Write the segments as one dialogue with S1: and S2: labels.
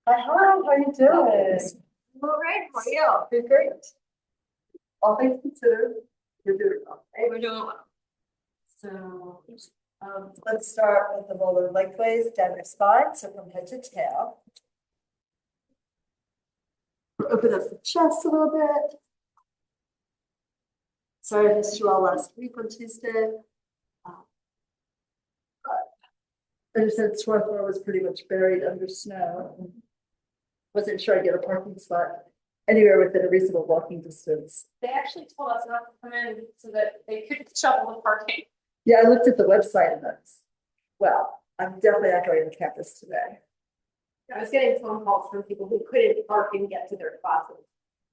S1: Hi, how are you doing?
S2: All right, how are you?
S1: You're great. All things considered, you're doing well.
S2: We're doing well.
S1: So, let's start with the roller lengthways down your spine, so from head to tail. Open up the chest a little bit. Sorry I missed you all last week on Tuesday. I just said Swarthmore was pretty much buried under snow. Wasn't sure I'd get a parking spot anywhere within a reasonable walking distance.
S2: They actually told us not to come in so that they could shovel the parking.
S1: Yeah, I looked at the website and that's, well, I'm definitely not going to campus today.
S2: I was getting phone calls from people who couldn't park and get to their classes.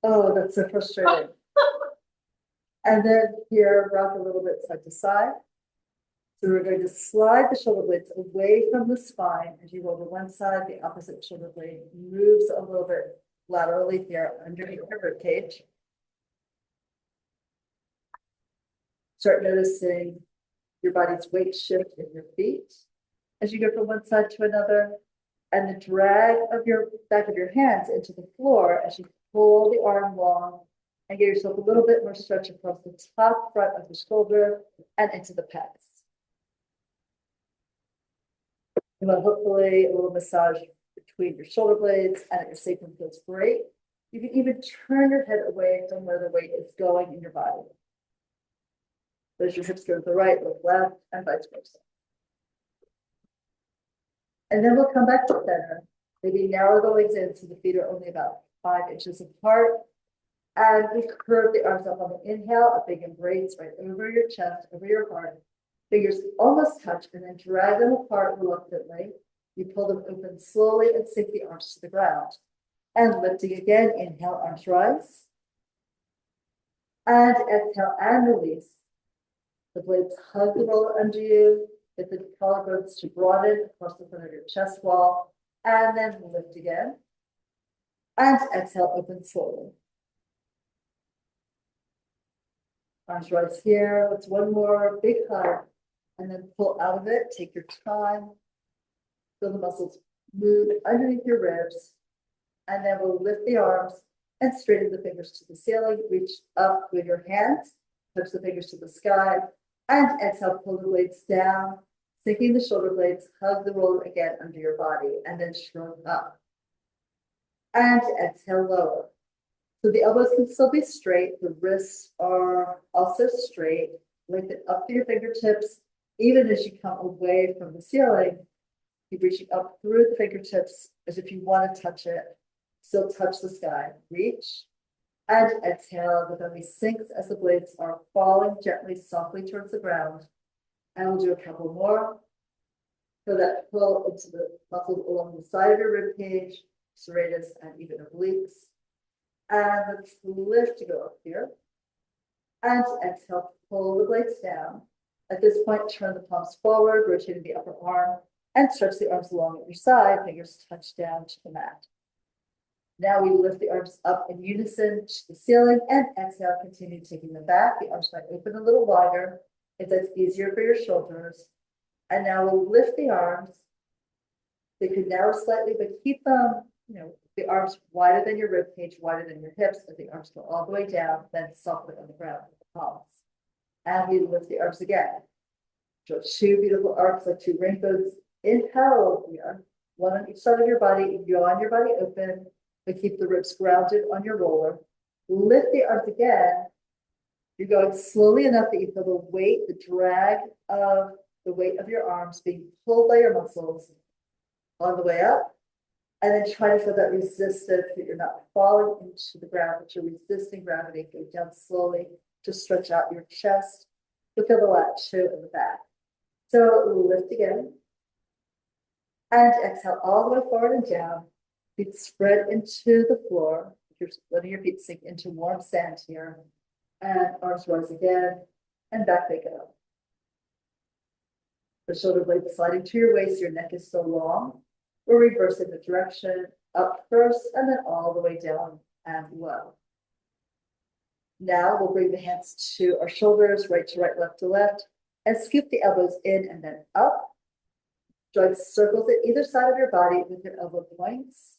S1: Oh, that's so frustrating. And then here, rock a little bit side to side. So we're going to slide the shoulder blades away from the spine as you roll to one side, the opposite shoulder blade moves a little bit laterally here underneath your rib cage. Start noticing your body's weight shift in your feet as you go from one side to another, and the drag of your back of your hands into the floor as you pull the arm long and get yourself a little bit more stretch across the top front of the shoulder and into the pecs. You want hopefully a little massage between your shoulder blades, and your sacrum feels great. You can even turn your head away from where the weight is going in your body. As your hips go to the right, look left, and vice versa. And then we'll come back to center. Maybe narrow the legs in so the feet are only about 5 inches apart. And we curve the arms up on the inhale, a big embrace right over your chest, over your heart. Fingers almost touch, and then drag them apart reluctantly. You pull them open slowly and sink the arms to the ground. And lifting again, inhale, arms rise. And exhale and release. The blades hug the roller under you. Get the collarbones to broaden across the front of your chest wall. And then lift again. And exhale, open slowly. Arms rise here. Let's one more big hug. And then pull out of it. Take your time. Feel the muscles move underneath your ribs. And then we'll lift the arms and straighten the fingers to the ceiling. Reach up with your hands. Touch the fingers to the sky. And exhale, pull the blades down. Sinking the shoulder blades. Hug the roller again under your body. And then shrug up. And exhale, lower. So the elbows can still be straight. The wrists are also straight. Lengthen up through your fingertips. Even as you come away from the ceiling, keep reaching up through the fingertips as if you want to touch it. Still touch the sky. Reach and exhale. The belly sinks as the blades are falling gently, softly towards the ground. And we'll do a couple more. So that pull into the muscles along the side of your rib cage, serratus, and even obliques. And let's lift to go up here. And exhale, pull the blades down. At this point, turn the palms forward, rotating the upper arm, and stretch the arms along at your side. Fingers touch down to the mat. Now we lift the arms up in unison to the ceiling, and exhale, continue taking them back. The arms might open a little wider if that's easier for your shoulders. And now we'll lift the arms. They could narrow slightly, but keep them, the arms wider than your rib cage, wider than your hips, as the arms go all the way down, then softly on the ground with the palms. And we lift the arms again. Draw 2 beautiful arcs like 2 rainbows in parallel here. One on each side of your body. Yawn your body open, but keep the ribs grounded on your roller. Lift the arms again. You're going slowly enough that you feel the weight, the drag of the weight of your arms being pulled by your muscles on the way up. And then try to feel that resistance, that you're not falling into the ground, but you're resisting gravity. Go down slowly to stretch out your chest. You'll feel the lat too in the back. So lift again. And exhale all the way forward and down. Feet spread into the floor. You're letting your feet sink into warm sand here. And arms rise again. And back they go. The shoulder blades sliding to your waist. Your neck is still long. We're reversing the direction. Up first and then all the way down and low. Now we'll bring the hands to our shoulders, right to right, left to left, and scoop the elbows in and then up. Drawing circles at either side of your body with your elbow points.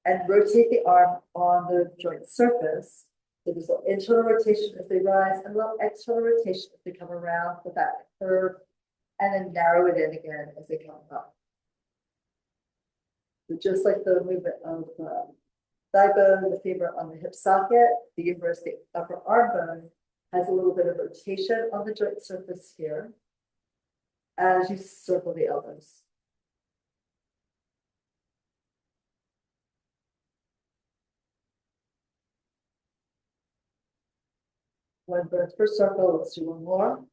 S1: And rotate the arm on the joint surface. So there's a little internal rotation as they rise and a little external rotation as they come around the back curve, and then narrow it in again as they come up. So just like the movement of the thigh bone, the femur on the hip socket, the inverse, the upper arm bone has a little bit of rotation on the joint surface here as you circle the elbows. One breath per circle. Let's do one more.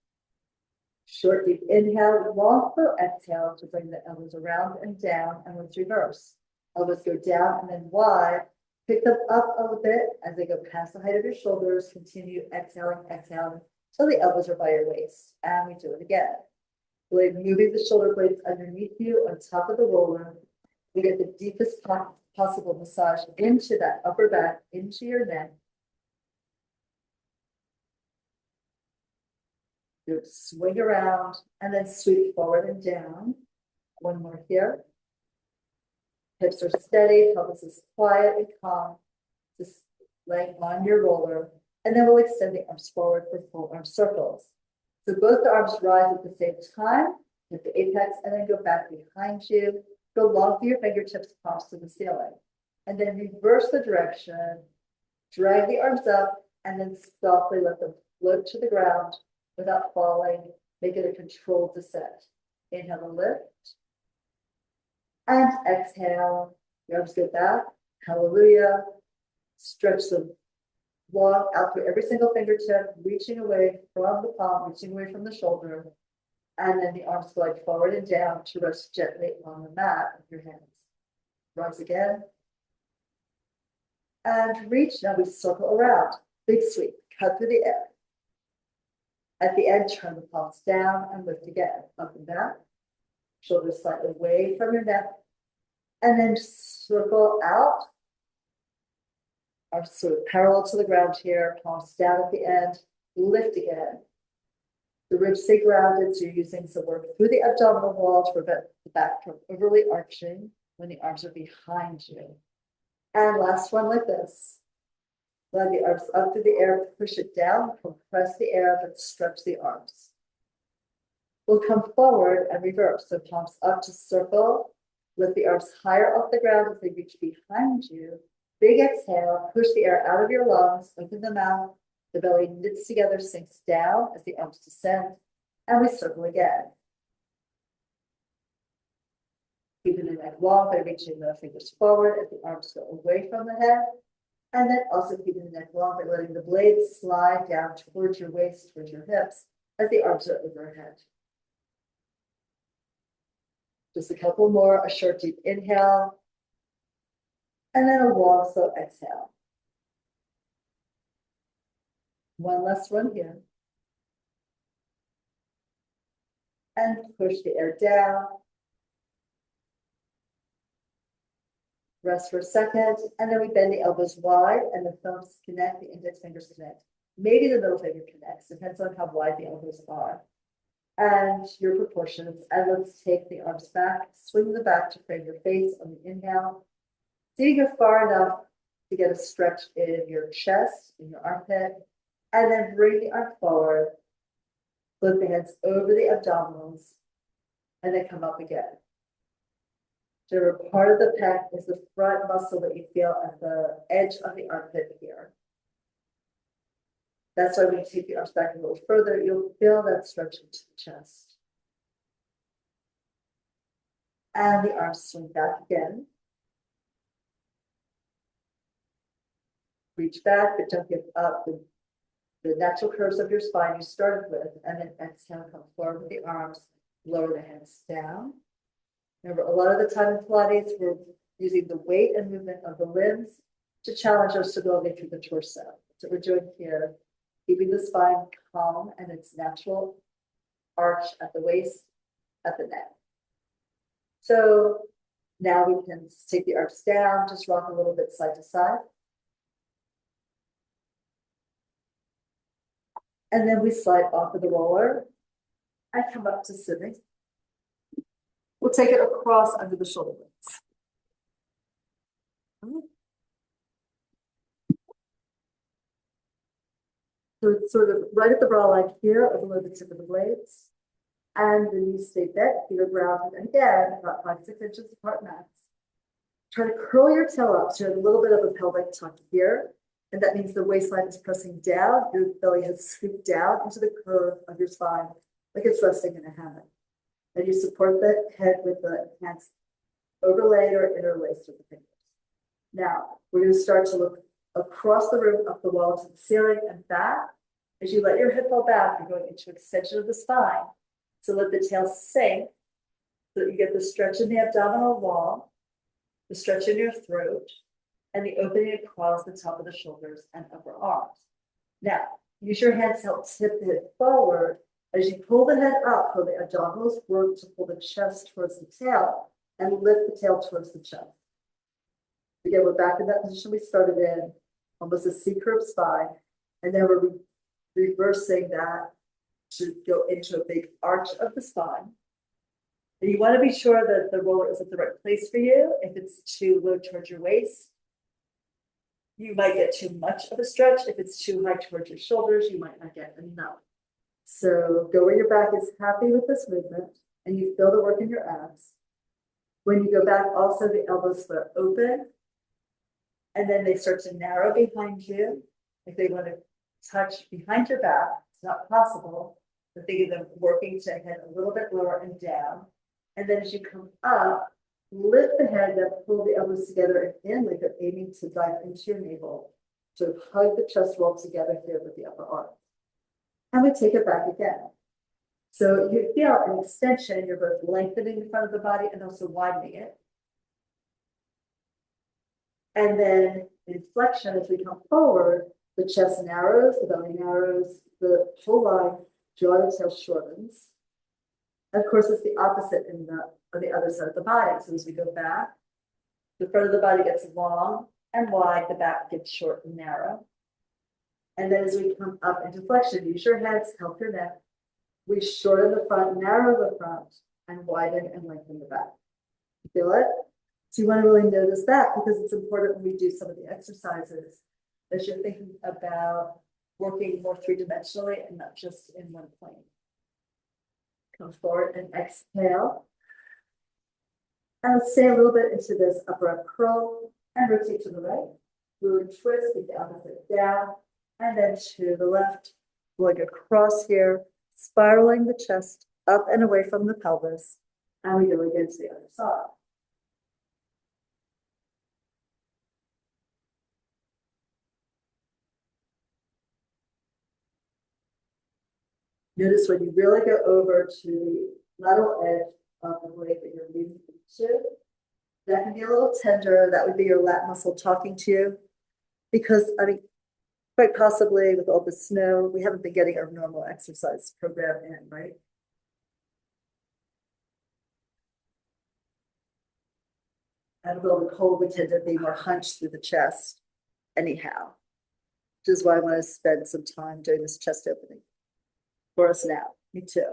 S1: Short, deep inhale, long, full exhale to bring the elbows around and down, and let's reverse. Elbows go down and then wide. Pick them up a little bit as they go past the height of your shoulders. Continue exhaling, exhaling till the elbows are by your waist. And we do it again. Moving the shoulder blades underneath you on top of the roller. We get the deepest possible massage into that upper back, into your neck. You swing around and then sweep forward and down. One more here. Hips are steady, pelvis is quiet and calm. Just laying on your roller. And then we'll extend the arms forward for full arm circles. So both the arms rise at the same time, hit the apex, and then go back behind you. Go long through your fingertips, palms to the ceiling. And then reverse the direction, drag the arms up, and then softly let them float to the ground without falling. Make it a controlled descent. Inhale to lift. And exhale. Your arms go back. Hallelujah. Stretch them long out through every single fingertip, reaching away from the palm, reaching away from the shoulder. And then the arms glide forward and down to rest gently on the mat with your hands. Rise again. And reach. Now we circle around. Big sweep. Cut through the air. At the end, turn the palms down and lift again. Up and back. Shoulders slightly away from your neck. And then circle out. Arms sort of parallel to the ground here. Palms down at the end. Lift again. The ribs stay grounded, so you're using some work through the abdominal wall to prevent the back from overly arching when the arms are behind you. And last one like this. Let the arms up through the air, push it down, compress the air, but stretch the arms. We'll come forward and reverse. So palms up to circle. Lift the arms higher off the ground as they reach behind you. Big exhale, push the air out of your lungs, open the mouth. The belly knits together, sinks down as the arms descend, and we circle again. Keeping the neck long by reaching the fingers forward as the arms go away from the head, and then also keeping the neck long by letting the blades slide down towards your waist, towards your hips, as the arms are overhead. Just a couple more, a short deep inhale, and then a long slow exhale. One last one here. And push the air down. Rest for a second, and then we bend the elbows wide and the thumbs connect, the index fingers connect. Maybe the middle finger connects, depends on how wide the elbows are. And your proportions. And let's take the arms back, swing the back to frame your face on the inhale. So you go far enough to get a stretch in your chest, in your armpit. And then bring the arm forward, flip the hands over the abdominals, and then come up again. So part of the pec is the front muscle that you feel at the edge of the armpit here. That's why when you take the arms back a little further, you'll feel that stretch into the chest. And the arms swing back again. Reach back, but don't give up the natural curves of your spine you started with, and then exhale, come forward with the arms, lower the hands down. Remember, a lot of the time in Pilates, we're using the weight and movement of the limbs to challenge our stability through the torso. That's what we're doing here, keeping the spine calm and its natural arch at the waist, at the neck. So now we can take the arms down, just rock a little bit side to side. And then we slide off of the roller and come up to sitting. We'll take it across under the shoulder blades. So it's sort of right at the bra line here, or below the tip of the blades. And the knees stay bent, feet are grounded, and again, about 5-6 inches apart max. Try to curl your tail up, so you have a little bit of a pelvic tuck here. And that means the waistline is pressing down, your belly has scooped down into the curve of your spine, like it's resting in a hammock. And you support the head with the hands overlaid or interlaced with the fingers. Now, we're going to start to look across the room, up the wall to the ceiling and back. As you let your hip fall back, you're going into extension of the spine. So let the tail sink so that you get the stretch in the abdominal wall, the stretch in your throat, and the opening across the top of the shoulders and upper arms. Now, use your hands to help tip the head forward. As you pull the head up, pull the abdominals, work to pull the chest towards the tail and lift the tail towards the chest. Again, we're back in that position we started in, almost a C-curve spine, and then we're reversing that to go into a big arch of the spine. And you want to be sure that the roller is at the right place for you. If it's too low towards your waist, you might get too much of a stretch. If it's too high towards your shoulders, you might not get enough. So go where your back is happy with this movement and you feel the work in your abs. When you go back, also the elbows flare open and then they start to narrow behind you. If they want to touch behind your back, it's not possible, but think of them working to head a little bit lower and down. And then as you come up, lift the head, then pull the elbows together and in like you're aiming to dive into your navel. So hug the chest wall together here with the upper arm. And we take it back again. So you feel an extension, you're both lengthening the front of the body and also widening it. And then in flexion, as we come forward, the chest narrows, the belly narrows, the whole line, jaw and tail shortens. And of course, it's the opposite on the other side of the body. So as we go back, the front of the body gets long and wide, the back gets short and narrow. And then as we come up into flexion, use your heads, help your neck. We shorten the front, narrow the front, and widen and lengthen the back. Feel it? So you want to really notice that because it's important when we do some of the exercises that you're thinking about working more three-dimensionally and not just in one plane. Come forward and exhale. And let's stay a little bit into this upper arm curl and rotate to the right. Really twist, keep the opposite down, and then to the left. Going across here, spiraling the chest up and away from the pelvis. And we go again to the other side. Notice when you really go over to the lateral edge of the blade that you're leaning into, that can be a little tender. That would be your lat muscle talking to you. Because, I mean, quite possibly with all the snow, we haven't been getting our normal exercise program in, right? And with all the cold, we tend to be more hunched through the chest anyhow. Which is why I want to spend some time doing this chest opening for us now. Me too.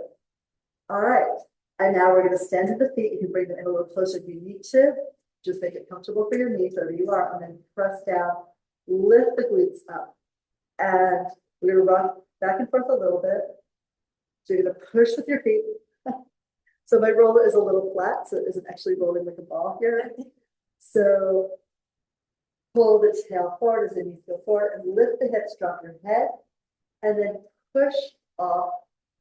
S1: All right. And now we're going to stand to the feet. You can bring them in a little closer if you need to. Just make it comfortable for your knees, wherever you are, and then press down, lift the glutes up. And we're going to rock back and forth a little bit. So you're going to push with your feet. So my roller is a little flat, so it isn't actually rolling like a ball here. So pull the tail forward as the knees go forward and lift the hips, drop your head, and then push off.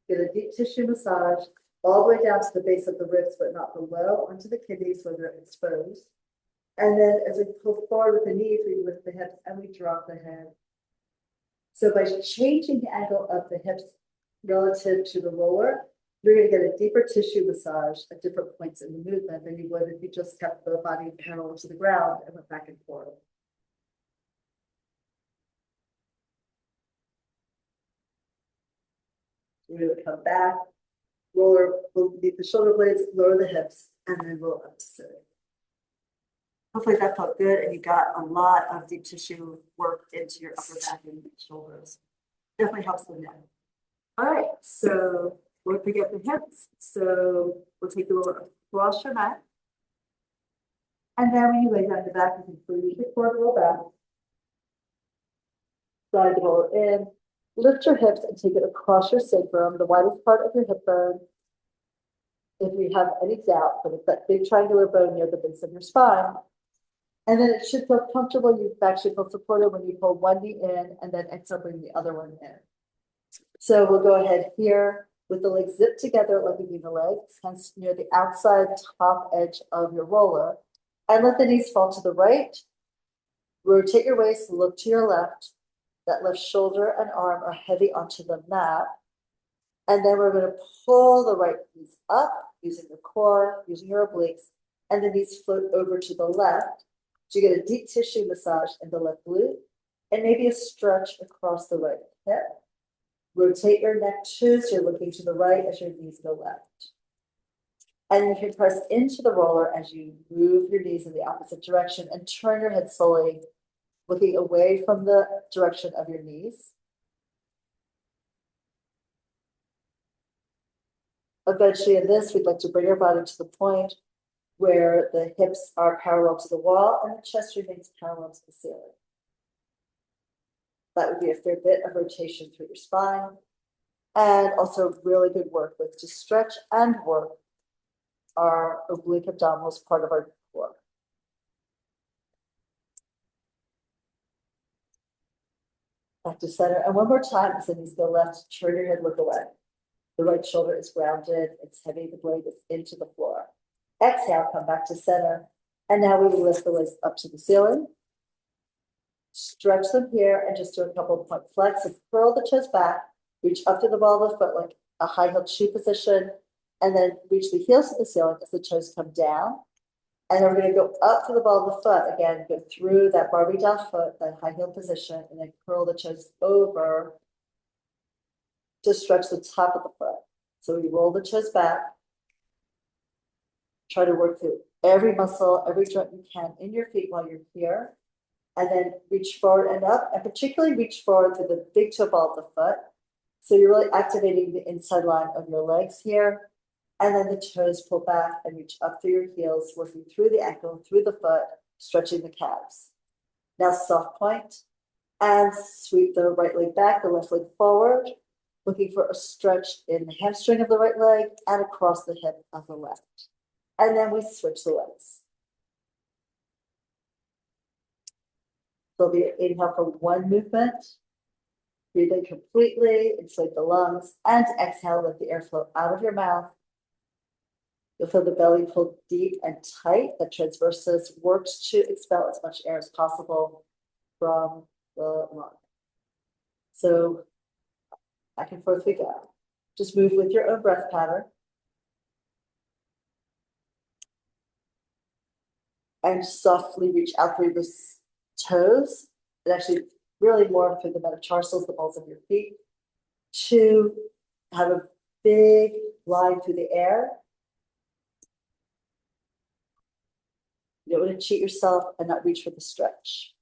S1: Get a deep tissue massage all the way down to the base of the ribs, but not below, onto the kidneys where they're exposed. And then as we pull forward with the knees, we lift the hips and we drop the head. So by changing the angle of the hips relative to the roller, you're going to get a deeper tissue massage at different points in the movement than you would if you just kept the body parallel to the ground and went back and forth. We're going to come back, roller beneath the shoulder blades, lower the hips, and then roll up to sitting. Hopefully that felt good and you got a lot of deep tissue work into your upper back and shoulders. Definitely helps the neck. All right, so Don't forget the hips. So we'll take the roller across your mat. And then when you lay down the back, you can freeze your core roll back. Slide the roller in. Lift your hips and take it across your sacrum, the widest part of your hip bone. If you have any doubt, but it's that big triangular bone near the base of your spine. And then it should feel comfortable. You actually feel supported when you pull one knee in and then exhale, bring the other one in. So we'll go ahead here with the legs zipped together like you do the legs, hence near the outside top edge of your roller. And let the knees fall to the right. Rotate your waist, look to your left. That left shoulder and arm are heavy onto the mat. And then we're going to pull the right knees up using the core, using your obliques, and the knees float over to the left. So you get a deep tissue massage in the left glute and maybe a stretch across the right hip. Rotate your neck too, so you're looking to the right as your knees go left. And you can press into the roller as you move your knees in the opposite direction and turn your head slowly, looking away from the direction of your knees. Eventually in this, we'd like to bring our body to the point where the hips are parallel to the wall and the chest remains parallel to the ceiling. That would be a fair bit of rotation through your spine and also really good work with to stretch and work our oblique abdominals, part of our core. Back to center. And one more time, as the knees go left, turn your head, look away. The right shoulder is grounded, it's heavy, the blade is into the floor. Exhale, come back to center. And now we will lift the legs up to the ceiling. Stretch them here and just do a couple of point flex and curl the toes back. Reach up to the ball of the foot like a high heel shoe position. And then reach the heels to the ceiling as the toes come down. And then we're going to go up to the ball of the foot. Again, go through that Barbie doll foot, that high heel position, and then curl the toes over to stretch the top of the foot. So we roll the toes back. Try to work through every muscle, every joint you can in your feet while you're here. And then reach forward and up, and particularly reach forward to the big toe ball of the foot. So you're really activating the inside line of your legs here. And then the toes pull back and reach up through your heels, working through the ankle, through the foot, stretching the calves. Now soft point and sweep the right leg back, the left leg forward, looking for a stretch in the hamstring of the right leg and across the hip of the left. And then we switch the legs. So there'll be an inhale for one movement. Breathe in completely, inflate the lungs, and exhale, let the air flow out of your mouth. You'll feel the belly pulled deep and tight. The transversus works to expel as much air as possible from the lung. So back and forth we go. Just move with your own breath pattern. And softly reach out through the toes, and actually really more through the metatarsals, the balls of your feet, to have a big line through the air. You don't want to cheat yourself and not reach for the stretch.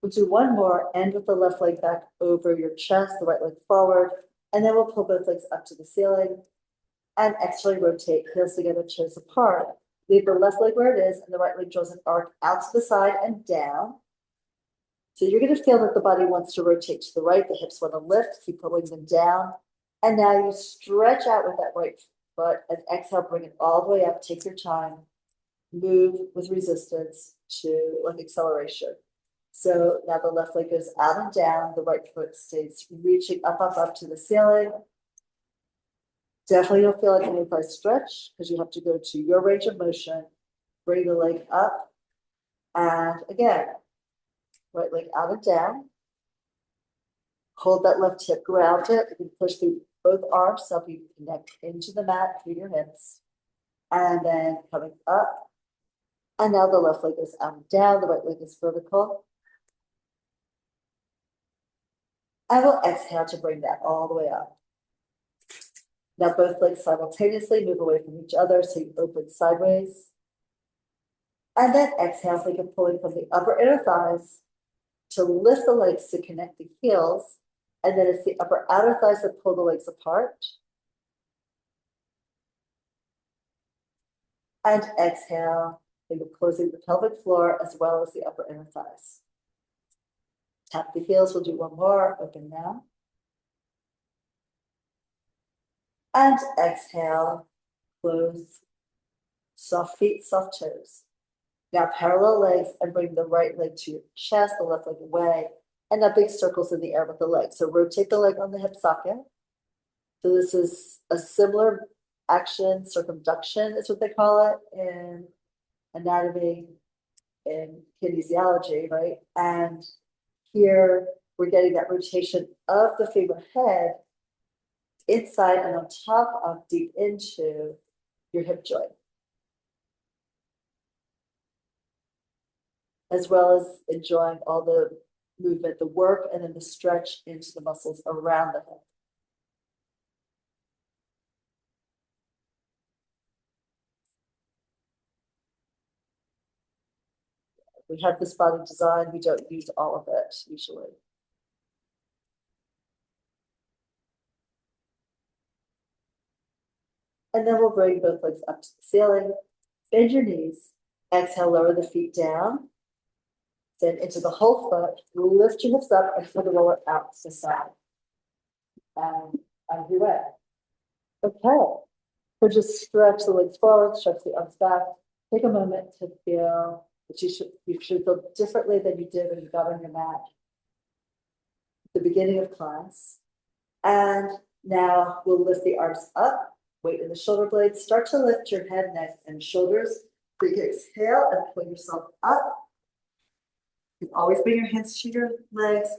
S1: We'll do one more, end with the left leg back over your chest, the right leg forward, and then we'll pull both legs up to the ceiling and externally rotate, heels together, toes apart. Leave the left leg where it is, and the right leg draws an arc out to the side and down. So you're going to feel that the body wants to rotate to the right, the hips want to lift, keep pulling them down. And now you stretch out with that right foot and exhale, bring it all the way up, take your time. Move with resistance to like acceleration. So now the left leg goes out and down, the right foot stays reaching up to the ceiling. Definitely don't feel like an inner stretch because you have to go to your range of motion. Bring the leg up. And again, right leg out and down. Hold that left hip grounded. You can push through both arms so you can connect into the mat through your hips. And then coming up. And now the left leg is out and down, the right leg is vertical. And we'll exhale to bring that all the way up. Now both legs simultaneously move away from each other, so you open sideways. And then exhale, so you're pulling from the upper inner thighs to lift the legs to connect the heels. And then it's the upper outer thighs that pull the legs apart. And exhale, think of closing the pelvic floor as well as the upper inner thighs. Tap the heels, we'll do one more, open now. And exhale, close, soft feet, soft toes. Now parallel legs and bring the right leg to your chest, the left leg away, and now big circles in the air with the leg. So rotate the leg on the hip socket. So this is a similar action, circumduction is what they call it in anatomy, in kinesiology, right? And here we're getting that rotation of the femur head inside and on top of deep into your hip joint, as well as enjoying all the movement, the work, and then the stretch into the muscles around the hip. We have this body design, we don't use all of it usually. And then we'll bring both legs up to the ceiling, bend your knees, exhale, lower the feet down, then into the whole foot, lift your hips up and pull the roller out to the side. And out of your way. Okay, so just stretch the legs forward, stretch the arms back. Take a moment to feel that you should feel differently than you did when you got on your mat at the beginning of class. And now we'll lift the arms up, weight in the shoulder blades, start to lift your head, neck, and shoulders. So you can exhale and pull yourself up. You can always bring your hands to your legs.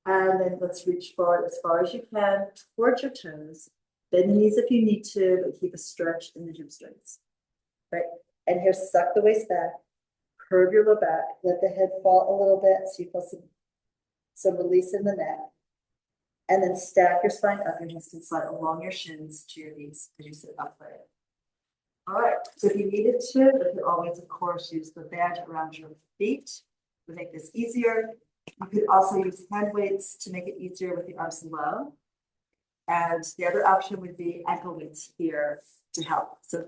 S1: And then let's reach forward as far as you can towards your toes. Bend the knees if you need to, but keep a stretch in the hamstrings. Right? And here, suck the waist back, curve your low back, let the head fall a little bit so you feel some release in the neck. And then stack your spine up, your hands can slide along your shins to your knees as you sit upright. All right, so if you needed to, you could always, of course, use the band around your feet to make this easier. You could also use hand weights to make it easier with the arms low. And the other option would be ankle weights here to help. So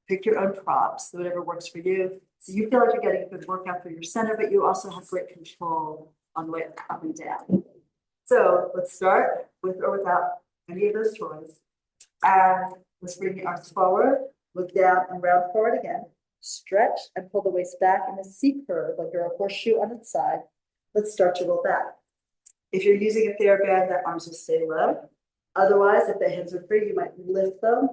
S1: pick your own props, whatever works for you. So you feel like you're getting a good workout for your center, but you also have great control on the way up and down. So let's start with or without any of those toys. And let's bring the arms forward, look down and round forward again. Stretch and pull the waist back in a C curve, like you're a horseshoe on its side. Let's start to roll back. If you're using a TheraBand, the arms will stay low. Otherwise, if the hands are free, you might lift them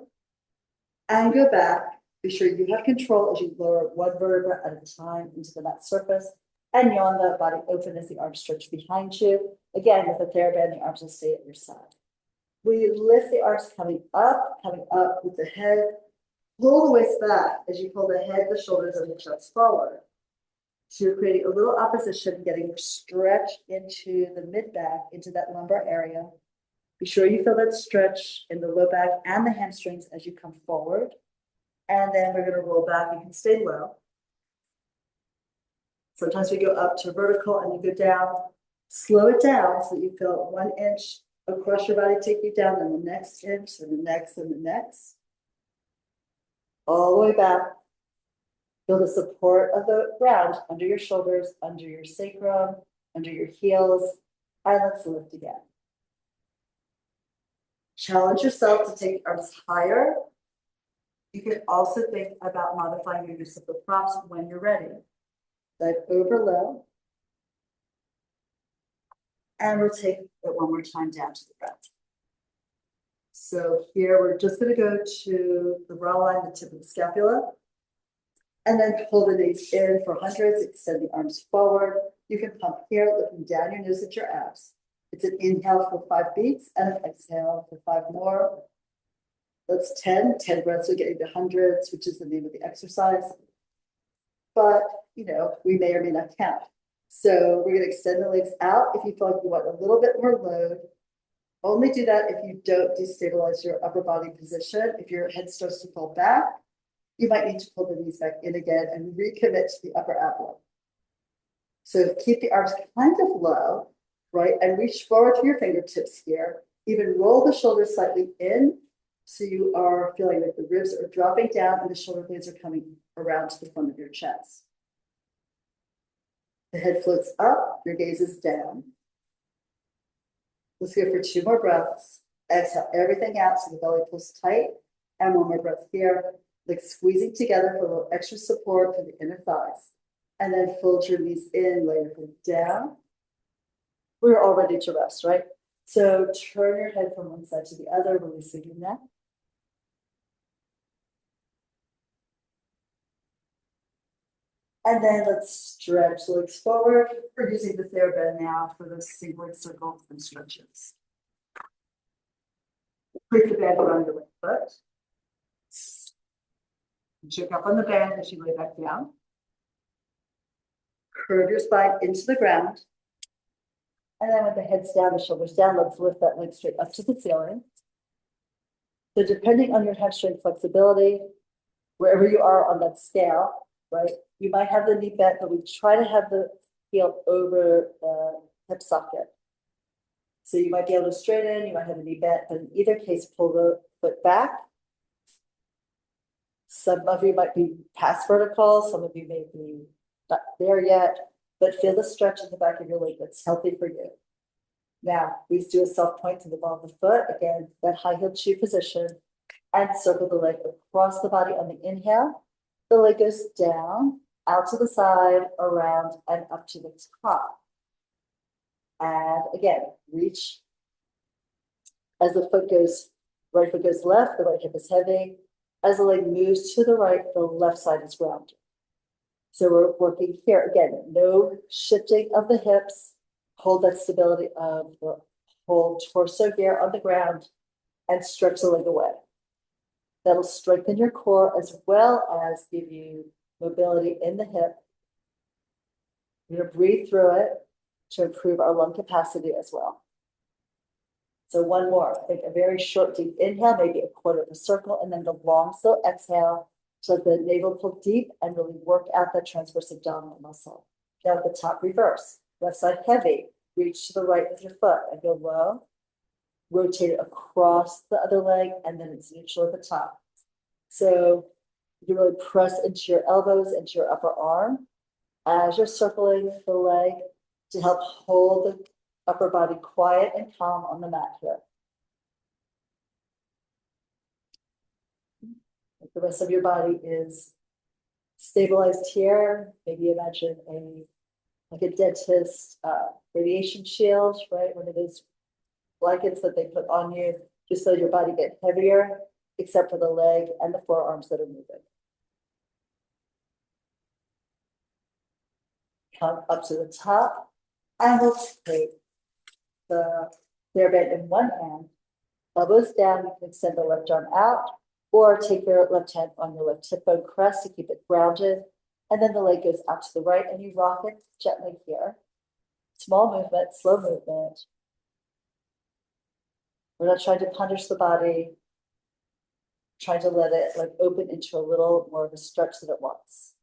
S1: and go back. Be sure you have control as you lower one vertebra at a time into the mat surface and yawn the body open as the arms stretch behind you. Again, with the TheraBand, the arms will stay at your side. We lift the arms coming up with the head. Pull the waist back as you pull the head, the shoulders, and the chest forward. So you're creating a little opposition, getting your stretch into the mid-back, into that lumbar area. Be sure you feel that stretch in the low back and the hamstrings as you come forward. And then we're going to roll back. You can stay low. Sometimes we go up to vertical and you go down. Slow it down so that you feel 1 inch across your body take you down, then the next inch, and the next, and the next. All the way back. Feel the support of the ground under your shoulders, under your sacrum, under your heels, and let's lift again. Challenge yourself to take arms higher. You can also think about modifying your use of the props when you're ready. Dive over low. And rotate it one more time down to the ground. So here we're just going to go to the raw line, the tip of the scapula. And then pull the knees in for hundreds, extend the arms forward. You can pump here, looking down your nose at your abs. It's an inhale for 5 beats and an exhale for 5 more. That's 10 breaths will get you to hundreds, which is the name of the exercise. But, you know, we may or may not count. So we're going to extend the legs out. If you feel like you want a little bit more load, only do that if you don't destabilize your upper body position. If your head starts to fall back, you might need to pull the knees back in again and recommit to the upper abdomen. So keep the arms kind of low, right? And reach forward to your fingertips here. Even roll the shoulders slightly in So you are feeling like the ribs are dropping down and the shoulder blades are coming around to the front of your chest. The head floats up, your gaze is down. Let's go for 2 more breaths. Exhale everything out so the belly pulls tight. And 1 more breath here, like squeezing together for a little extra support for the inner thighs. And then fold your knees in, lay your head down. We're all ready to rest, right? So turn your head from one side to the other, releasing your neck. And then let's stretch legs forward. We're using the TheraBand now for the sigmoid circles and stretches. Put the band around your right foot. Check up on the band as you lay back down. Curve your spine into the ground. And then with the heads down, the shoulders down, let's lift that leg straight up to the ceiling. So depending on your hamstring flexibility, wherever you are on that scale, right, you might have the knee bent, but we try to have the heel over the hip socket. So you might be able to straighten, you might have the knee bent, but in either case, pull the foot back. Some of you might be past vertical, some of you may be not there yet, but feel the stretch in the back of your leg that's healthy for you. Now, please do a self point to the ball of the foot. Again, that high heel shoe position, and circle the leg across the body on the inhale. The leg goes down, out to the side, around, and up to the top. And again, reach as the foot goes, right foot goes left, the right hip is heavy. As the leg moves to the right, the left side is grounded. So we're working here. Again, no shifting of the hips. Hold that stability of the whole torso here on the ground and stretch the leg away. That'll strengthen your core as well as give you mobility in the hip. You're going to breathe through it to improve our lung capacity as well. So 1 more. Take a very short, deep inhale, maybe a quarter of a circle, and then the long, slow exhale. So let the navel pull deep and really work out that transverse abdominal muscle. Now at the top, reverse. Left side heavy. Reach to the right with your foot and go low. Rotate it across the other leg, and then it's neutral at the top. So you really press into your elbows, into your upper arm as you're circling the leg to help hold the upper body quiet and calm on the mat here. The rest of your body is stabilized here. Maybe imagine like a dentist radiation shield, right? One of those blankets that they put on you, just so your body gets heavier, except for the leg and the forearms that are moving. Come up to the top, and we'll take the TheraBand in one hand, elbows down. You can extend the left arm out, or take your left hand on your left hip bone crest to keep it grounded. And then the leg goes out to the right, and you rock it gently here. Small movement, slow movement. We're not trying to punish the body, trying to let it like open into a little more of a stretch that it wants.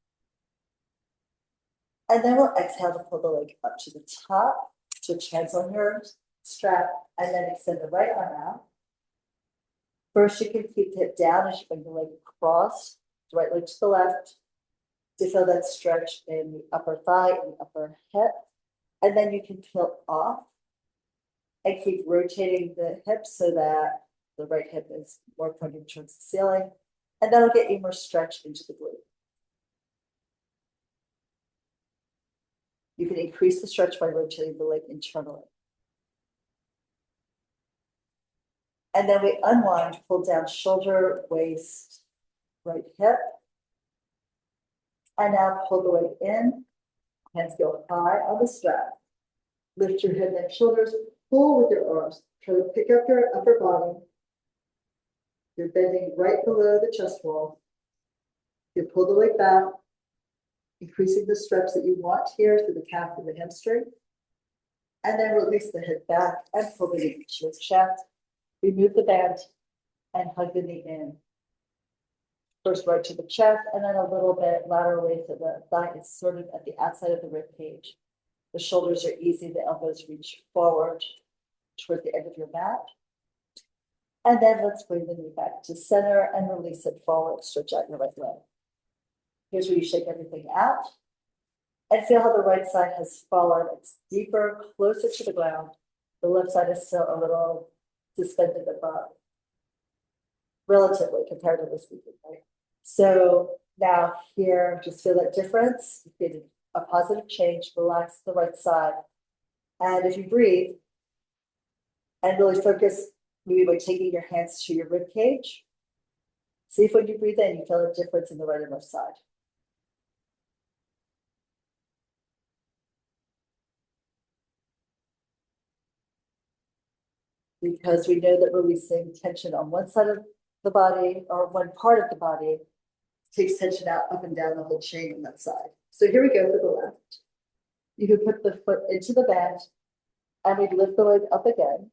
S1: And then we'll exhale to pull the leg up to the top, switch hands on your strap, and then extend the right arm out. First, you can keep the hip down as you bring the leg across, the right leg to the left, to feel that stretch in the upper thigh and the upper hip. And then you can peel off and keep rotating the hips so that the right hip is more pointed towards the ceiling. And that'll get you more stretch into the glute. You can increase the stretch by rotating the leg internally. And then we unwind, pull down shoulder, waist, right hip. And now pull the leg in, hands go high on the strap. Lift your head, neck, shoulders, pull with your arms. Try to pick up your upper body. You're bending right below the chest wall. You pull the leg back, increasing the stretch that you want here through the calf and the hamstring. And then release the head back and pull the knee to your chest. Remove the band and hug the knee in. First right to the chest, and then a little bit laterally to the thigh. It's sort of at the outside of the rib cage. The shoulders are easy, the elbows reach forward toward the end of your mat. And then let's bring the knee back to center and release it forward, stretch out your right leg. Here's where you shake everything out. And feel how the right side has fallen. It's deeper, closer to the ground. The left side is still a little suspended above. Relatively, comparatively speaking, right? So now here, just feel that difference. You created a positive change, relax the right side. And if you breathe, and really focus, maybe by taking your hands to your rib cage. See if when you breathe in, you feel a difference in the right and left side. Because we know that releasing tension on one side of the body or one part of the body takes tension out up and down the whole chain on that side. So here we go for the left. You can put the foot into the bend and we lift the leg up again.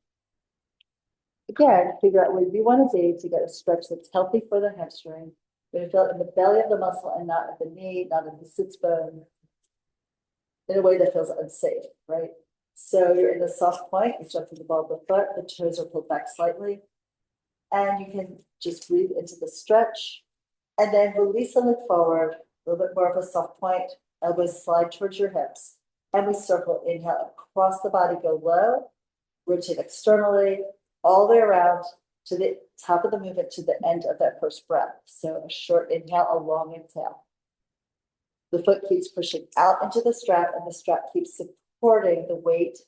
S1: Again, figure out where you want to be to get a stretch that's healthy for the hamstring. You're going to feel it in the belly of the muscle and not at the knee, not at the sits bone, in a way that feels unsafe, right? So you're in the soft point, you jump to the ball of the foot, the toes are pulled back slightly, and you can just breathe into the stretch, and then release the leg forward, a little bit more of a soft point, elbows slide towards your hips, and we circle, inhale across the body, go low, rotate externally, all the way around to the top of the movement to the end of that first breath. So a short inhale, a long exhale. The foot keeps pushing out into the strap and the strap keeps supporting the weight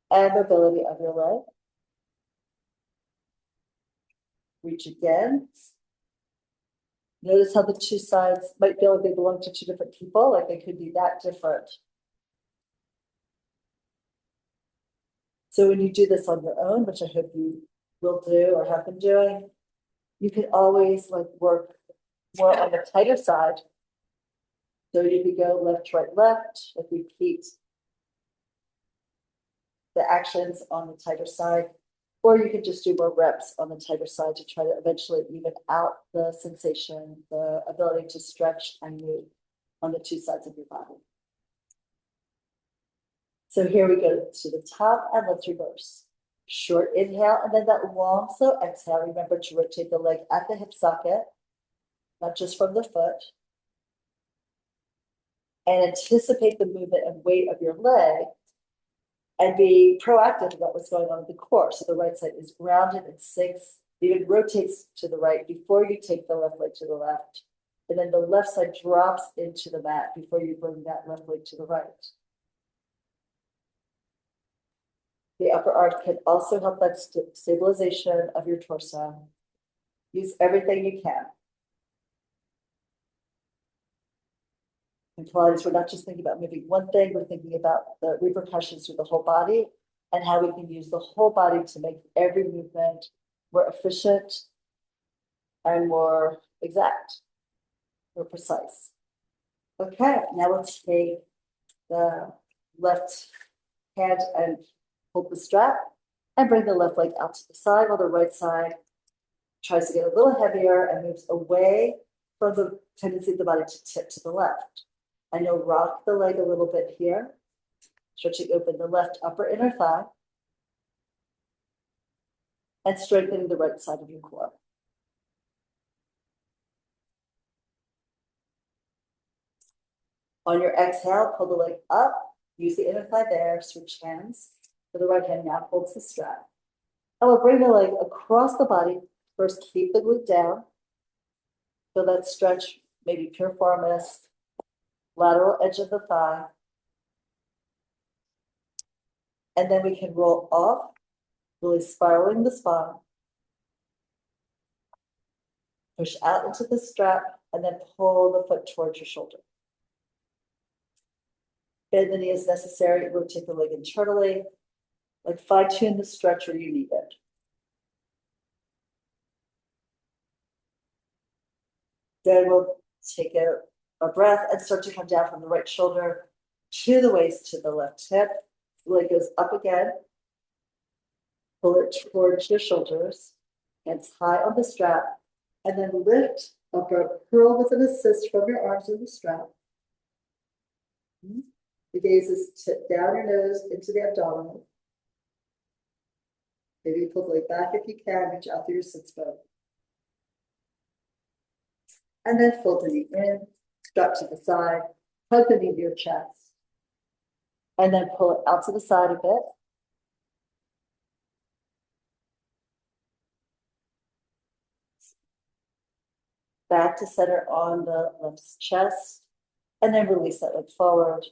S1: and mobility of your leg. Reach again. Notice how the two sides might feel like they belong to two different people, like they could be that different. So when you do this on your own, which I hope you will do or have been doing, you can always like work more on the tighter side. So you could go left, right, left, like repeat the actions on the tighter side, or you could just do more reps on the tighter side to try to eventually even out the sensation, the ability to stretch and move on the two sides of your body. So here we go to the top and let's reverse. Short inhale and then that long slow exhale. Remember to rotate the leg at the hip socket, not just from the foot. And anticipate the movement and weight of your leg and be proactive about what's going on in the core. So the right side is grounded and sinks, even rotates to the right before you take the left leg to the left. And then the left side drops into the mat before you bring that left leg to the right. The upper arch can also help that stabilization of your torso. Use everything you can. In Pilates, we're not just thinking about moving one thing, we're thinking about the repercussions through the whole body and how we can use the whole body to make every movement more efficient and more exact, more precise. Okay, now let's take the left hand and hold the strap and bring the left leg out to the side while the right side tries to get a little heavier and moves away from the tendency of the body to tip to the left. And you'll rock the leg a little bit here, stretching open the left upper inner thigh and strengthening the right side of your core. On your exhale, pull the leg up, use the inner thigh there, switch hands. So the right hand now holds the strap. And we'll bring the leg across the body. First, keep the glute down. Feel that stretch, maybe piriformis, lateral edge of the thigh. And then we can roll off, really spiraling the spine. Push out into the strap and then pull the foot towards your shoulder. Bend the knee as necessary, rotate the leg internally, like fine-tune the stretch where you need it. Then we'll take a breath and start to come down from the right shoulder to the waist, to the left hip. The leg goes up again. Pull it towards your shoulders. Hands high on the strap. And then lift up, curl with an assist from your arms in the strap. The gaze is down your nose into the abdominal. Maybe pull the leg back if you can, reach out through your sits bone. And then fold the knee in, drop to the side, hug the knee to your chest. And then pull it out to the side a bit. Back to center on the left's chest. And then release that leg forward.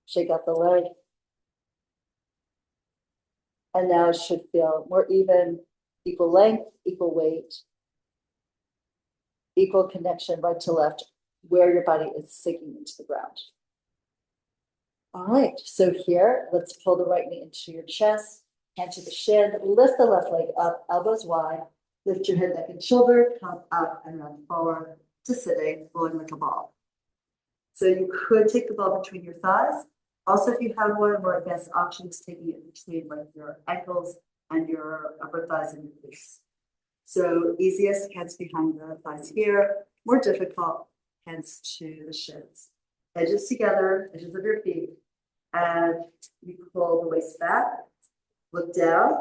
S1: Shake out the leg. And now it should feel more even, equal length, equal weight, equal connection right to left, where your body is sinking into the ground. All right, so here, let's pull the right knee into your chest, hand to the shin, lift the left leg up, elbows wide, lift your head, neck, and shoulder, come up and round forward to sitting, rolling like a ball. So you could take the ball between your thighs. Also, if you have one of more advanced options, taking it between like your ankles and your upper thighs and your glutes. So easiest, hands behind the thighs here. More difficult, hands to the shins. Edges together, edges of your feet. And you pull the waist back, look down,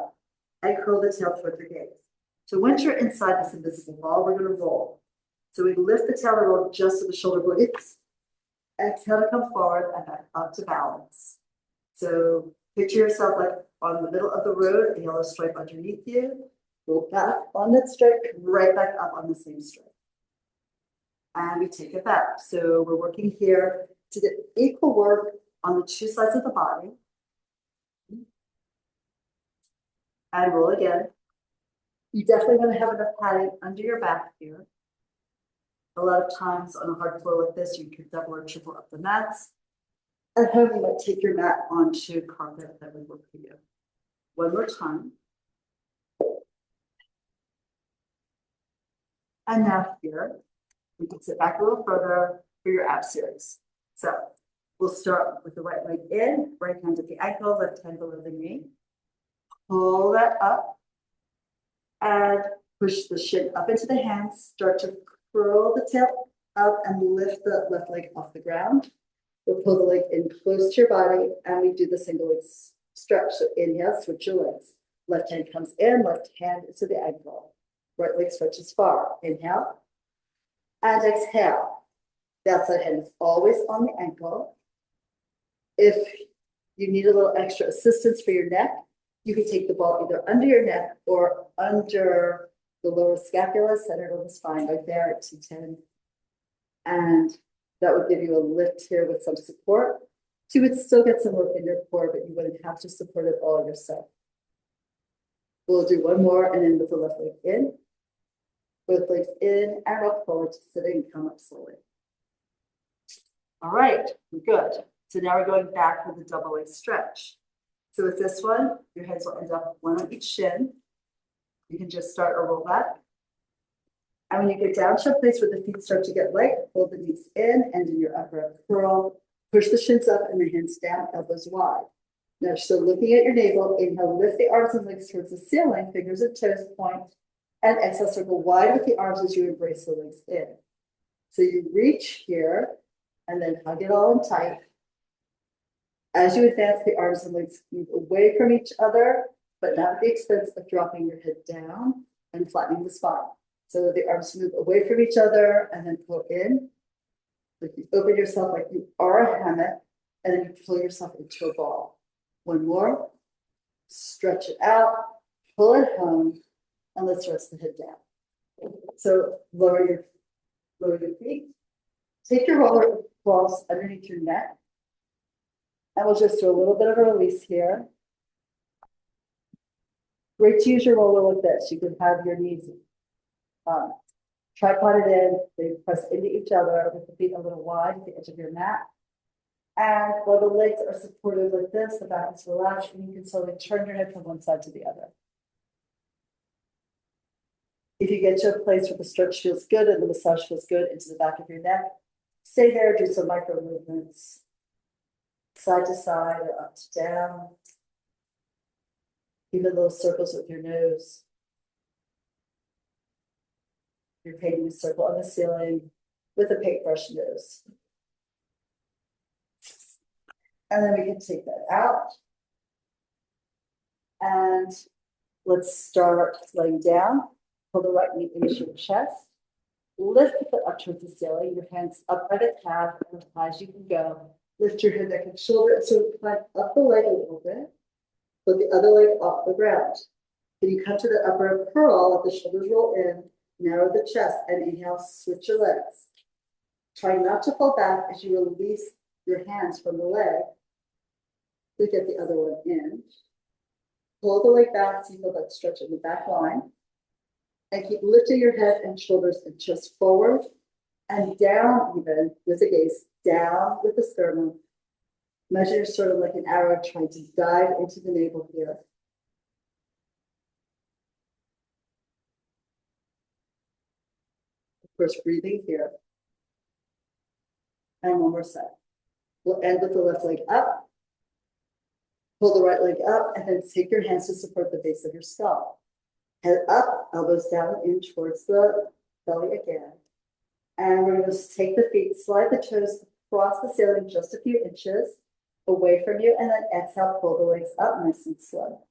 S1: and curl the tail toward your gaze. So once you're inside this invisible ball, we're going to roll. So we lift the tail and roll just to the shoulder blades. Exhale to come forward and back up to balance. So picture yourself like on the middle of the road, a yellow stripe underneath you. Go back on that stripe, right back up on the same stripe. And we take it back. So we're working here to get equal work on the two sides of the body. And roll again. You definitely want to have enough padding under your back here. A lot of times on a hard floor like this, you could double or triple up the mats. At home, you might take your mat onto carpet that would work for you. One more time. And now here, we can sit back a little further for your ab series. So we'll start with the right leg in, right hand at the ankle, left hand below the knee. Pull that up and push the shin up into the hands. Start to curl the tail up and lift the left leg off the ground. We'll pull the leg in close to your body and we do the single leg stretch. So inhale, switch your legs. Left hand comes in, left hand is to the ankle. Right leg stretches far. Inhale and exhale. That side hand is always on the ankle. If you need a little extra assistance for your neck, you can take the ball either under your neck or under the lower scapula, centered on the spine, right there at T10. And that would give you a lift here with some support. So you would still get some work in your core, but you wouldn't have to support it all yourself. We'll do one more and then with the left leg in. Both legs in and up forward to sitting, come up slowly. All right, we're good. So now we're going back with the double leg stretch. So with this one, your hands will end up one on each shin. You can just start or roll back. And when you get down to a place where the feet start to get light, pull the knees in and in your upper curl. Push the shins up and the hands down, elbows wide. Now, still looking at your navel, inhale, lift the arms and legs towards the ceiling, fingers and toes point, and exhale, circle wide with the arms as you embrace the legs in. So you reach here and then hug it all in tight. As you advance, the arms and legs move away from each other, but not at the expense of dropping your head down and flattening the spine. So that the arms move away from each other and then pull in. Like you open yourself like you are a hammock, and then you pull yourself into a ball. One more. Stretch it out, pull it home, and let's rest the head down. So lower your feet. Take your roller across underneath your neck. And we'll just do a little bit of a release here. Great to use your roller like this. You can have your knees tripoded in, they press into each other with the feet a little wide at the edge of your mat. And while the legs are supported like this, the back is relaxed, and you can slowly turn your head from one side to the other. If you get to a place where the stretch feels good and the massage feels good into the back of your neck, stay there, do some micro movements, side to side or up to down. Even little circles with your nose. You're painting a circle on the ceiling with a paintbrush nose. And then we can take that out. And Let's start laying down. Pull the right knee into your chest. Lift the foot up towards the ceiling, your hands up by the calf, and as high as you can go. Lift your head, neck, and shoulder, so climb up the leg a little bit. Put the other leg off the ground. Then you come to the upper curl, let the shoulders roll in, narrow the chest, and inhale, switch your legs. Try not to fall back as you release your hands from the leg to get the other one in. Pull the leg back so you feel that stretch in the back line. And keep lifting your head and shoulders and chest forward and down even with the gaze, down with the sternum. Measure sort of like an arrow trying to dive into the navel here. Of course, breathing here. And one more set. We'll end with the left leg up. Pull the right leg up and then take your hands to support the base of your skull. Head up, elbows down in towards the belly again. And we're going to take the feet, slide the toes across the ceiling just a few inches away from you, and then exhale, pull the legs up nice and slow.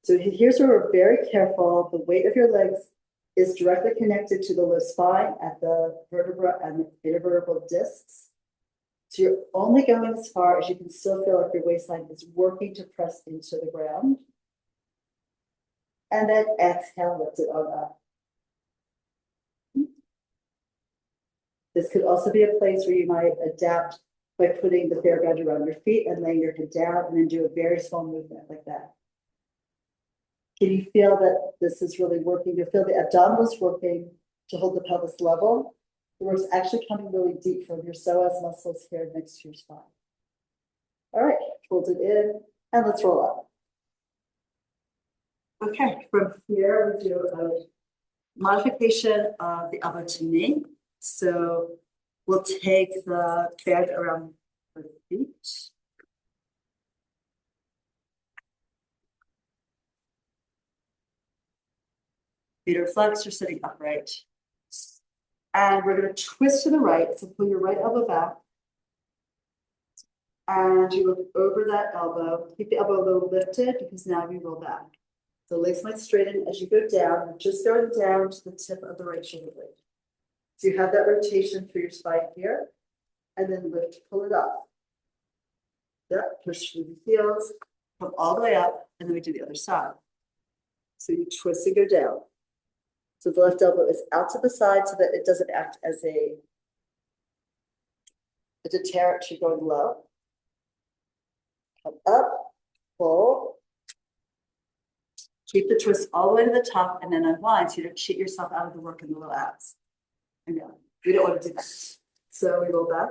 S1: So here's where we're very careful. The weight of your legs is directly connected to the low spine at the vertebra and the intervertebral discs. So you're only going as far as you can still feel like your waistline is working to press into the ground. And then exhale, lift it on up. This could also be a place where you might adapt by putting the TheraBand around your feet and laying your head down and then do a very small movement like that. Can you feel that this is really working? You feel the abdominals working to hold the pelvis level. The work's actually coming really deep from your psoas muscles here next to your spine. All right, hold it in and let's roll up. Okay, from here we do a modification of the elbow to knee. So we'll take the band around the feet. Feet are flexed or sitting upright. And we're going to twist to the right. So pull your right elbow back. And you look over that elbow. Keep the elbow a little lifted because now we roll back. The legs might straighten as you go down. We're just going down to the tip of the right shoulder blade. So you have that rotation through your spine here. And then lift, pull it up. Yep, push through the heels. Come all the way up. And then we do the other side. So you twist and go down. So the left elbow is out to the side so that it doesn't act as a deterrent to going low. Come up, pull. Keep the twist all the way to the top and then unwind so you don't cheat yourself out of the work in the low abs. I know, we don't want to do that. So we roll back.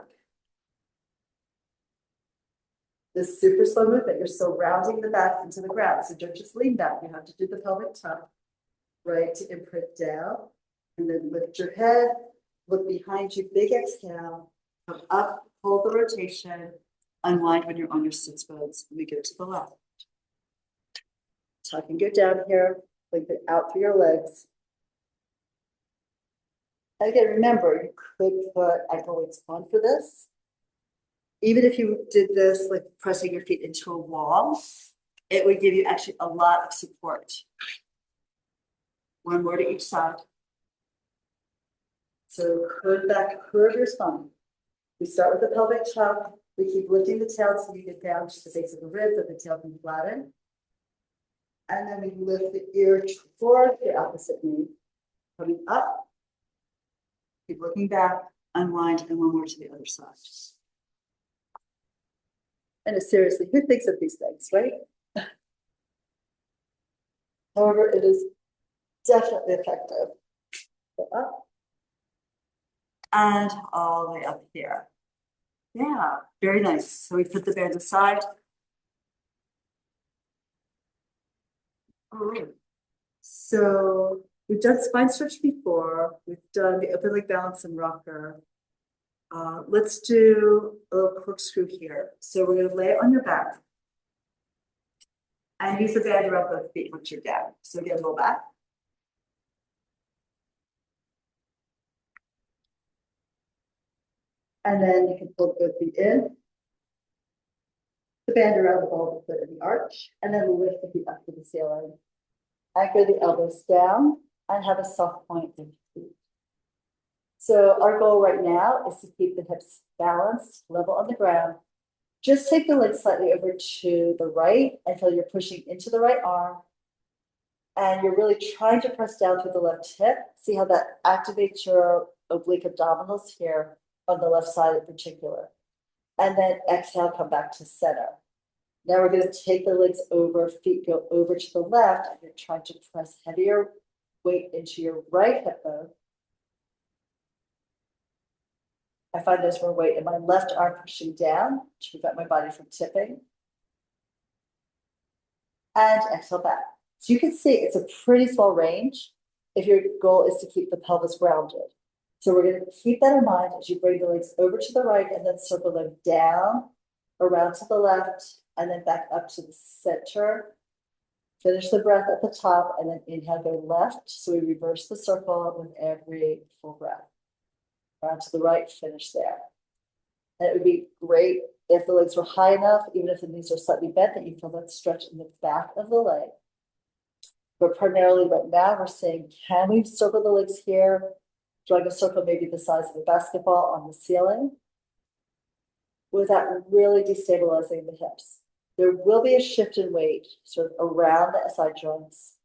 S1: This super slow movement, you're still rounding the back into the ground. So don't just lean back, you have to do the pelvic tuck. Right to imprint down, and then lift your head, look behind you, big exhale, come up, hold the rotation, unwind when you're on your sits bones, and we go to the left. Tuck and go down here, lengthen out through your legs. And again, remember, you could put ankle weights on for this. Even if you did this, like pressing your feet into a wall, it would give you actually a lot of support. One more to each side. So curve back, curve your spine. We start with the pelvic tuck. We keep lifting the tail until you get down to the base of the ribs so the tail can flatten. And then we lift the ear toward the opposite knee. Coming up. Keep looking back, unwind, and one more to the other side. And seriously, who thinks of these things, right? However, it is definitely effective. Go up. And all the way up here. Yeah, very nice. So we put the band aside. All right. So we've done spine stretch before. We've done the open leg balance and rocker. Let's do a little corkscrew here. So we're going to lay it on your back. And use the band around both feet once you're down. So again, roll back. And then you can pull both feet in. The band around the ball of the foot in the arch. And then lift the feet up to the ceiling. Anchor the elbows down and have a soft point in your feet. So our goal right now is to keep the hips balanced, level on the ground. Just take the legs slightly over to the right until you're pushing into the right arm. And you're really trying to press down through the left hip. See how that activates your oblique abdominals here on the left side in particular. And then exhale, come back to center. Now we're going to take the legs over, feet go over to the left, and you're trying to press heavier weight into your right hip bone. I find there's more weight in my left arm pushing down to prevent my body from tipping. And exhale back. So you can see it's a pretty small range if your goal is to keep the pelvis grounded. So we're going to keep that in mind as you bring the legs over to the right and then circle them down, around to the left, and then back up to the center. Finish the breath at the top and then inhale, go left. So we reverse the circle with every full breath. Around to the right, finish there. And it would be great if the legs were high enough, even if the knees are slightly bent, that you feel that stretch in the back of the leg. But primarily right now, we're saying, can we circle the legs here? Drawing a circle maybe the size of a basketball on the ceiling without really destabilizing the hips. There will be a shift in weight sort of around the SI joints.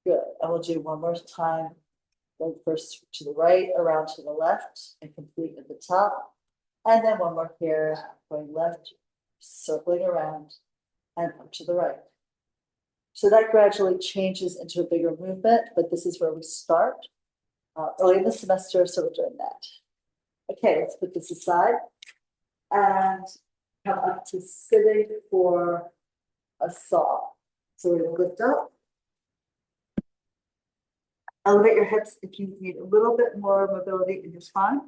S1: Good. And we'll do one more time. Go first to the right, around to the left, and complete at the top. And then one more here, going left, circling around, and up to the right. So that gradually changes into a bigger movement, but this is where we start early in the semester, so we're doing that. Okay, let's put this aside and come up to sitting for a saw. So we're going to lift up. Elevate your hips if you need a little bit more mobility in your spine.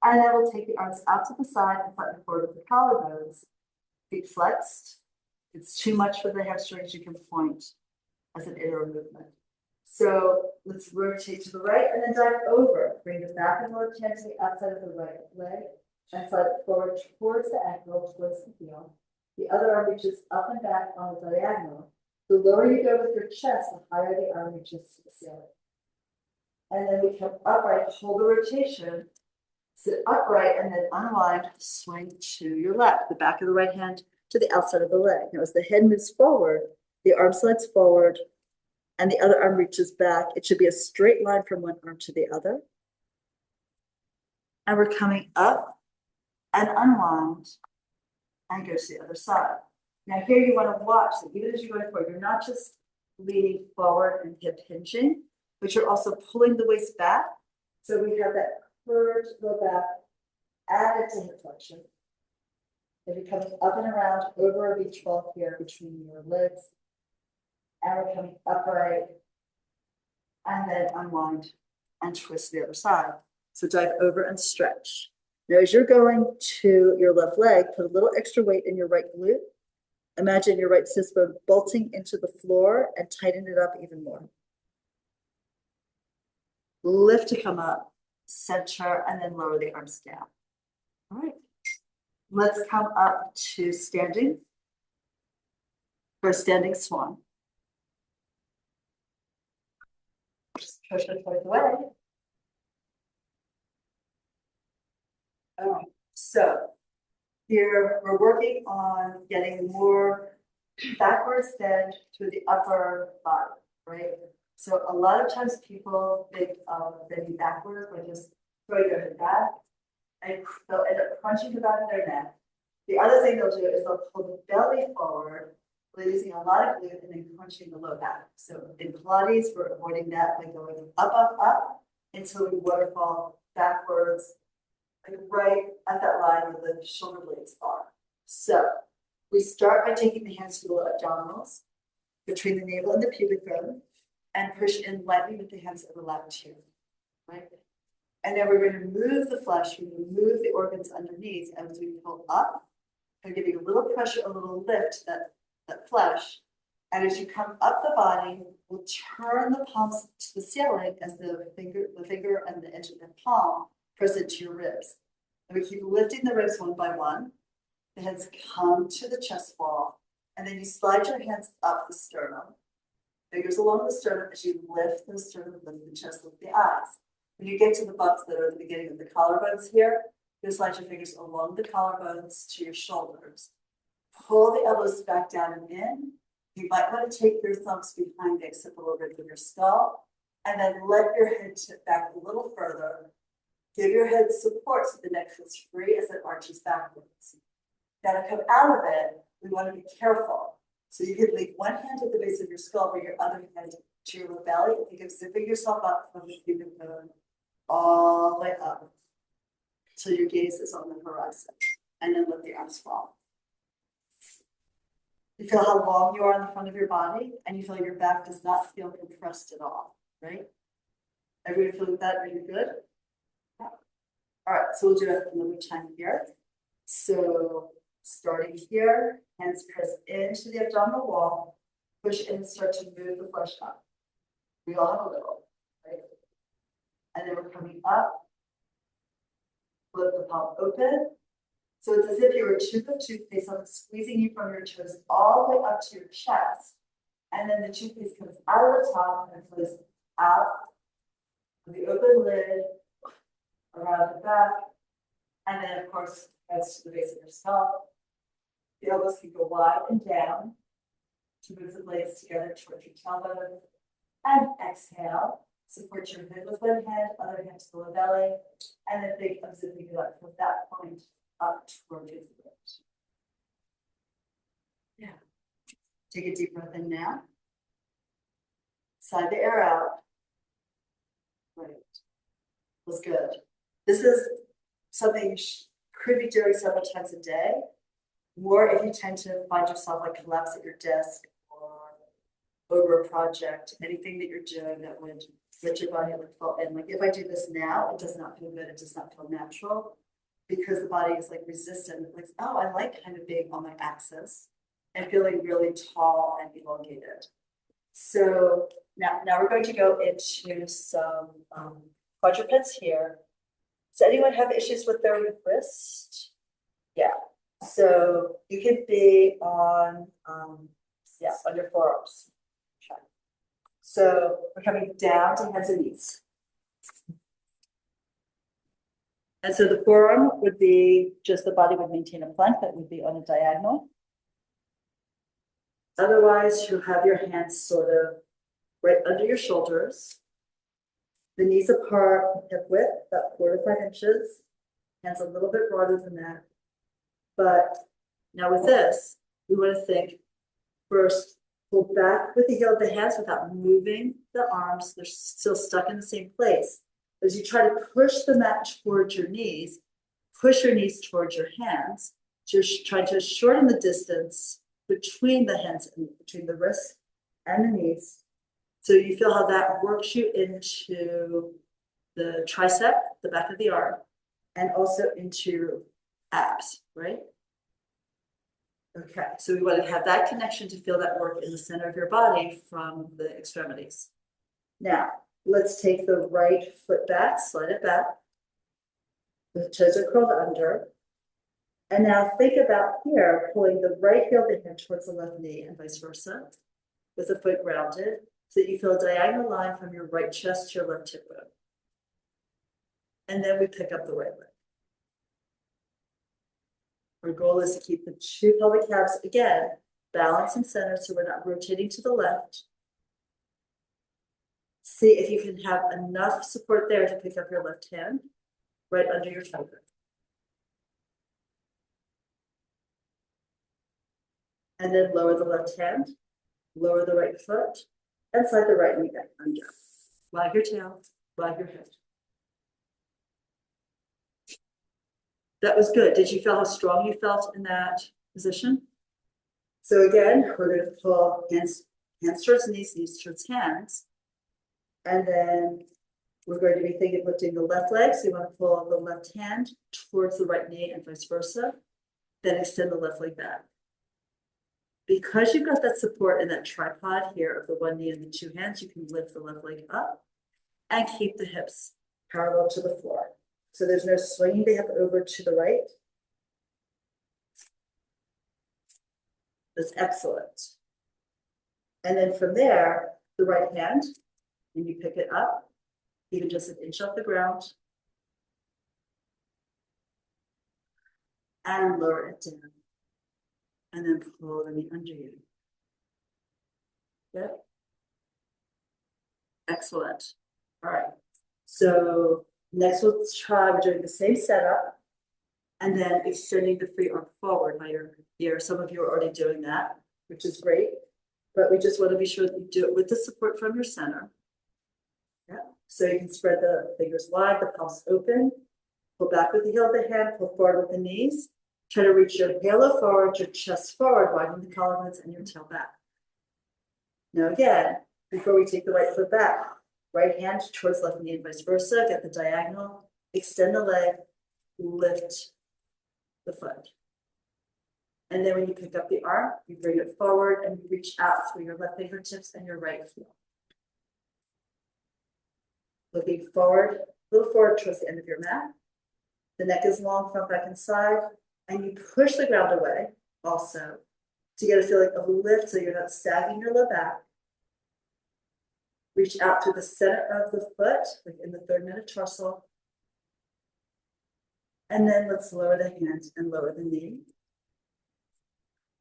S1: And then we'll take the arms out to the side and flatten forward with the collarbones. Feet flexed. If it's too much for the hamstrings, you can point as an inner movement. So let's rotate to the right and then dive over. Bring the back of the left hand to the outside of the right leg and slide it forward towards the ankle, towards the heel. The other arm reaches up and back on the diagonal. The lower you go with your chest, the higher the arm reaches to the ceiling. And then we come upright, hold the rotation, sit upright, and then unwind, swing to your left, the back of the right hand to the outside of the leg. Now, as the head moves forward, the arm slides forward, and the other arm reaches back. It should be a straight line from one arm to the other. And we're coming up and unwind and go to the other side. Now, here you want to watch that even as you're going forward, you're not just leaning forward and hip hinging, but you're also pulling the waist back. So we have that curved low back added to hip flexion. If you're coming up and around over a beach ball here between your legs, and we're coming upright, and then unwind and twist the other side. So dive over and stretch. Now, as you're going to your left leg, put a little extra weight in your right glute. Imagine your right sits bone bolting into the floor and tighten it up even more. Lift to come up, center, and then lower the arms down. All right. Let's come up to standing for a standing swan. Just push it towards the way. All right. So here we're working on getting more backwards bend through the upper body, right? So a lot of times people think of bending backwards by just throwing their head back, and they'll end up crunching the back of their neck. The other thing they'll do is they'll pull the belly forward, releasing a lot of glute and then crunching the low back. So in Pilates, we're avoiding that by going up, up, up until we waterfall backwards, like right at that line where the shoulder blades are. So we start by taking the hands to the abdominals, between the navel and the pubic bone, and push in lightly with the hands overlapped here, right? And then we're going to move the flesh, we're going to move the organs underneath as we pull up. We're giving a little pressure, a little lift to that flesh. And as you come up the body, we'll turn the palms to the ceiling as the finger and the edge of the palm press into your ribs. And we keep lifting the ribs one by one. The hands come to the chest wall, and then you slide your hands up the sternum. Fingers along the sternum as you lift the sternum, lift the chest, lift the eyes. When you get to the bumps that are at the beginning of the collarbones here, you slide your fingers along the collarbones to your shoulders. Pull the elbows back down and in. You might want to take your thumbs behind the occipital ridge of your skull, and then let your head tip back a little further. Give your head support so the neck feels free as it arches backwards. Now to come out of it, we want to be careful. So you can leave one hand at the base of your skull, bring your other hand to your lower belly. Think of zipping yourself up from the human bone all the way up till your gaze is on the horizon. And then let the arms fall. You feel how long you are on the front of your body, and you feel your back does not feel compressed at all, right? Everybody feel that? Are you good? Yeah. All right, so we'll do it another time here. So starting here, hands press into the abdominal wall, push in and start to move the flesh up. We all have a little, right? And then we're coming up, flip the palm open. So it's as if you were a tube of toothpaste, I'm squeezing you from your toes all the way up to your chest. And then the toothpaste comes out of the top and flows out of the open lid, around the back, and then of course, heads to the base of your skull. The elbows can go wide and down to move the blades together towards your tailbone. And exhale, support your head with one hand, other hand to the lower belly, and then think of zipping it up from that point up towards your throat. Yeah. Take a deep breath in now. Sigh the air out. Right. Feels good. This is something you could be doing several times a day. More if you tend to find yourself like collapse at your desk or over a project, anything that you're doing that would let your body like fall in. Like if I do this now, it does not feel good. It does not feel natural because the body is like resistant. Like, oh, I like kind of being on my axis and feeling really tall and elongated. So now we're going to go into some quadrupeds here. Does anyone have issues with their wrist? Yeah. So you could be on, on your forearms. Okay. So we're coming down to hands and knees. And so the forearm would be just the body would maintain a plank that would be on a diagonal. Otherwise, you have your hands sort of right under your shoulders. The knees apart, hip width, about 4 to 5 inches. Hands a little bit broader than that. But now with this, we want to think first, pull back with the heel of the hands without moving the arms. They're still stuck in the same place. As you try to push the mat towards your knees, push your knees towards your hands. So you're trying to shorten the distance between the hands and between the wrists and the knees. So you feel how that works you into the tricep, the back of the arm, and also into abs, right? Okay, so we want to have that connection to feel that work in the center of your body from the extremities. Now, let's take the right foot back, slide it back. The toes are curled under. And now think about here, pulling the right heel of the hand towards the left knee and vice versa, with the foot grounded, so that you feel a diagonal line from your right chest to your left hip bone. And then we pick up the right leg. Our goal is to keep the 2 pelvic calves, again, balanced and centered so we're not rotating to the left. See if you can have enough support there to pick up your left hand right under your shoulder. And then lower the left hand, lower the right foot, and slide the right knee back under. Wag your tail, wag your head. That was good. Did you feel how strong you felt in that position? So again, we're going to pull hands towards knees, knees towards hands. And then we're going to be thinking of lifting the left leg. So you want to pull the left hand towards the right knee and vice versa. Then extend the left leg back. Because you've got that support in that tripod here of the one knee and the 2 hands, you can lift the left leg up and keep the hips parallel to the floor. So there's no swinging the hip over to the right. That's excellent. And then from there, the right hand, and you pick it up, even just an inch off the ground. And lower it down. And then pull the knee under you. Yep. Excellent. All right. So next we'll try, we're doing the same setup. And then extending the free arm forward by your ear. Some of you are already doing that, which is great. But we just want to be sure that you do it with the support from your center. Yeah. So you can spread the fingers wide, the palms open. Pull back with the heel of the hand, pull forward with the knees. Try to reach your halo forward, your chest forward, widen the collarbones and your tail back. Now again, before we take the right foot back, right hand towards left knee and vice versa, get the diagonal, extend the leg, lift the foot. And then when you pick up the arm, you bring it forward and you reach out through your left fingertips and your right heel. Looking forward, a little forward towards the end of your mat. The neck is long, front, back, and side. And you push the ground away also to get a feeling of lift so you're not sagging your low back. Reach out to the center of the foot, like in the third metatarsal. And then let's lower the hand and lower the knee.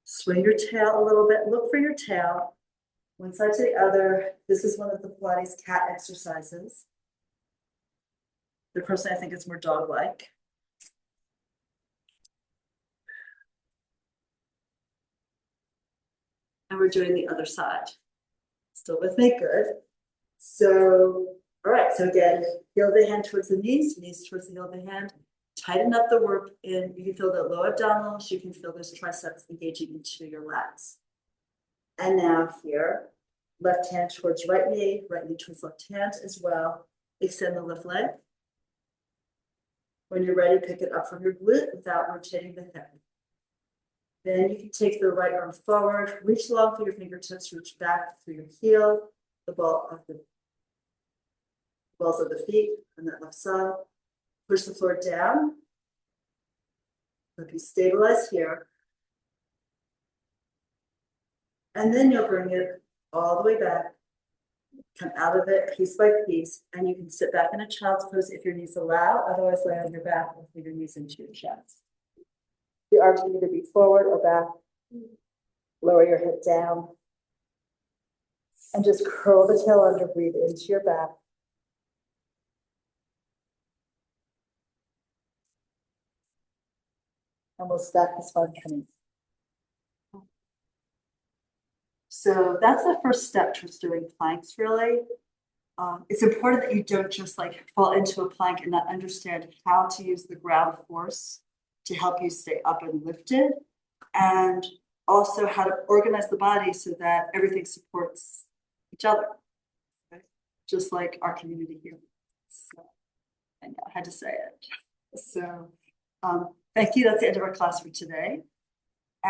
S1: Swing your tail a little bit. Look for your tail. One side to the other. This is one of the Pilates cat exercises. The person I think is more dog-like. And we're doing the other side. Still with me? Good. So, all right. So again, heel of the hand towards the knees, knees towards the heel of the hand. Tighten up the work in. You can feel the low abdominals. You can feel those triceps engaging into your lats. And now here, left hand towards right knee towards left hand as well. Extend the left leg. When you're ready, pick it up from your glute without rotating the hip. Then you can take the right arm forward, reach long through your fingertips, reach back through your heel, the balls of the feet on that left side. Push the floor down. Hope you stabilize here. And then you'll bring it all the way back. Come out of it piece by piece, and you can sit back in a child's pose if your knees allow, otherwise lay on your back and put your knees into your chest. The arms can either be forward or back. Lower your head down. And just curl the tail under, breathe into your back. And we'll stack the spine coming. So that's the first step towards doing planks, really. It's important that you don't just like fall into a plank and not understand how to use the ground force to help you stay up and lifted, and also how to organize the body so that everything supports each other, okay? Just like our community here. So, I had to say it. So thank you. That's the end of our class for today.